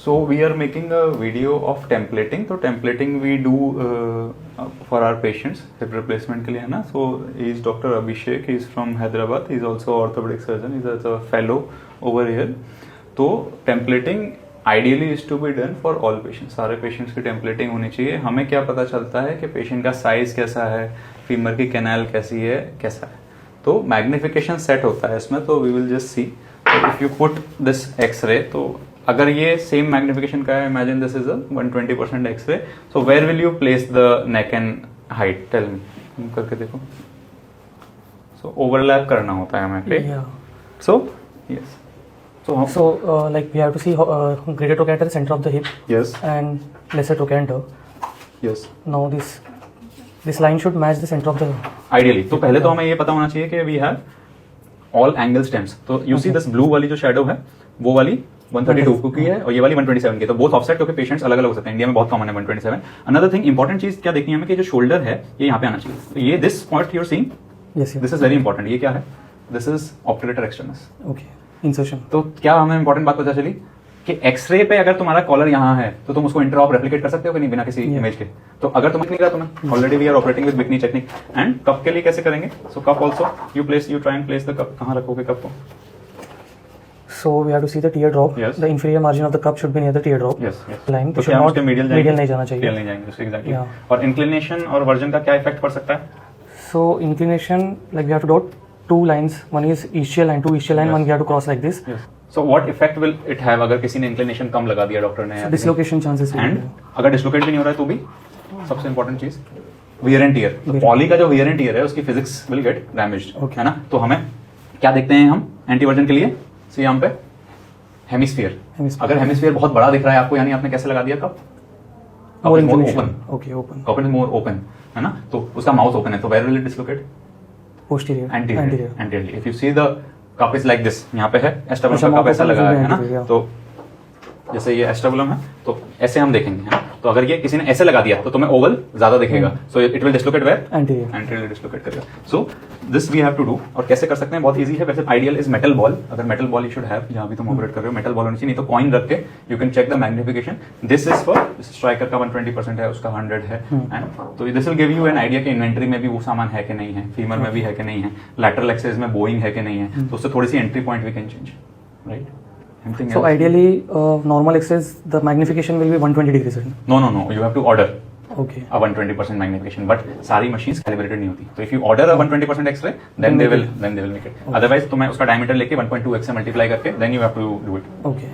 So we are making a video of templating. तो templating we do for our patients hip replacement के लिए है ना. So he is Dr. Abhishek. He is from Hyderabad. He is also orthopedic surgeon. He is a fellow over here. तो templating ideally is to be done for all patients. सारे patients की templating होनी चाहिए. हमें क्या पता चलता है कि patient का size कैसा है, femur की canal कैसी है, कैसा है. तो magnification set होता है इसमें. तो we will just see. If you put this X-ray, तो अगर ये सेम मैग्निफिकेशन का है, imagine this is a 120% x ray, so where will you place the neck and height, tell me. करके देखो. सो ओवरलैप करना होता है हमें. So yes, so like we have to see greater trochanter center of the hip, yes, and lesser trochanter. yes. Now this line should match the center of the ideally तो पहले तो हमें ये पता होना चाहिए कि we have all angle stems. तो यू सी दिस ब्लू वाली जो शेडो है वो वाली 132 की है और ये वाली 127 की. तो बोथ ऑफसेट क्योंकि पेशेंट्स अलग अलग हो सकते हैं. इंडिया में बहुत कॉमन है 127. अनदर थिंग इंपॉर्टेंट चीज क्या देखनी है हमें कि जो शोल्डर है ये यहाँ पे आना चाहिए. तो ये this point you are seeing, this is very important. ये क्या है? This is obturator externus. Okay, insertion. तो क्या हमें इंपॉर्टेंट बात पता चली कि एक्सरे पे अगर तुम्हारा कॉलर यहाँ है तो तुम उसको इंटरऑप रेप्लिकेट कर सकते हो कि नहीं बिना किसी इमेज के. तो अगर तुम्हें नहीं रहा तुम्हें already we are operating with bikini technique. And cup के लिए कैसे करेंगे? So cup also you try and place the cup. कहाँ रखोगे कप को? So we have to see the teardrop. Yes. The inferior margin of the cup should be near the teardrop. Yes, yes. Line. तो Should क्या not उसके medial नहीं जाना चाहिए. Medial नहीं जाएंगे. Exactly. Yeah. और inclination और वर्जन का क्या इफेक्ट पड़ सकता है? So inclination, like we have to dot two lines. One is ischial line, two ischial line. Yes. One we have to cross like this. Yes. So what effect will it have अगर किसी ने inclination कम लगा दिया doctor ने? So dislocation chances. And अगर dislocate भी नहीं हो रहा है तो भी सबसे इंपॉर्टेंट चीज वियर एंड टियर. तो पॉली का जो वियर एंड टियर है उसकी फिजिक्स विल गेट डैमेज्ड, है ना. तो हमें क्या देखते हैं हम एंटीवर्जन के लिए? सी यहाँ पे हेमिस्फीयर. अगर हेमिस्फीयर बहुत बड़ा दिख रहा है आपको, यानी आपने कैसे लगा दिया cup? Open. Okay, open. Cup is more open, है ना. तो उसका माउथ ओपन है तो where will it dislocate? Posterior. Anterior. If you see the cup is like this, यहाँ पे है एस्टेबुलम का कप ऐसा लगा है ना. तो जैसे ये एस्टेबुलम है तो ऐसे हम देखेंगे, है ना. तो अगर ये किसी ने ऐसे लगा दिया तो तुम्हें ओवल ज्यादा दिखेगा. So it will dislocate where? Anterior dislocate करेगा. So this we have to do. और कैसे कर सकते हैं? बहुत इजी है. वैसे आइडियल इज मेटल बॉल. अगर metal ball you should have, जहां भी तुम ऑपरेट कर रहे हो मेटल बॉल होनी चाहिए. नहीं तो कॉइन रख के you can check the magnification. This is for striker का 120% है, उसका 100 है. एंड तो this will give you an idea कि इन्वेंट्री में भी वो सामान है कि नहीं है, फीमर में भी है कि नहीं है, लैटरल एक्सेस में बोइंग है कि नहीं है. तो उससे थोड़ी सी entry point we can change, right. So ideally, normal access, the magnification will be 120 degrees. No. You have to order. Okay. A 120% magnification, but सारी machines calibrated नहीं होती. So if you order a 120% X-ray, then they will make it. Otherwise तुम्हें उसका diameter लेके 1.2x से multiply करके then you have to do it. Okay.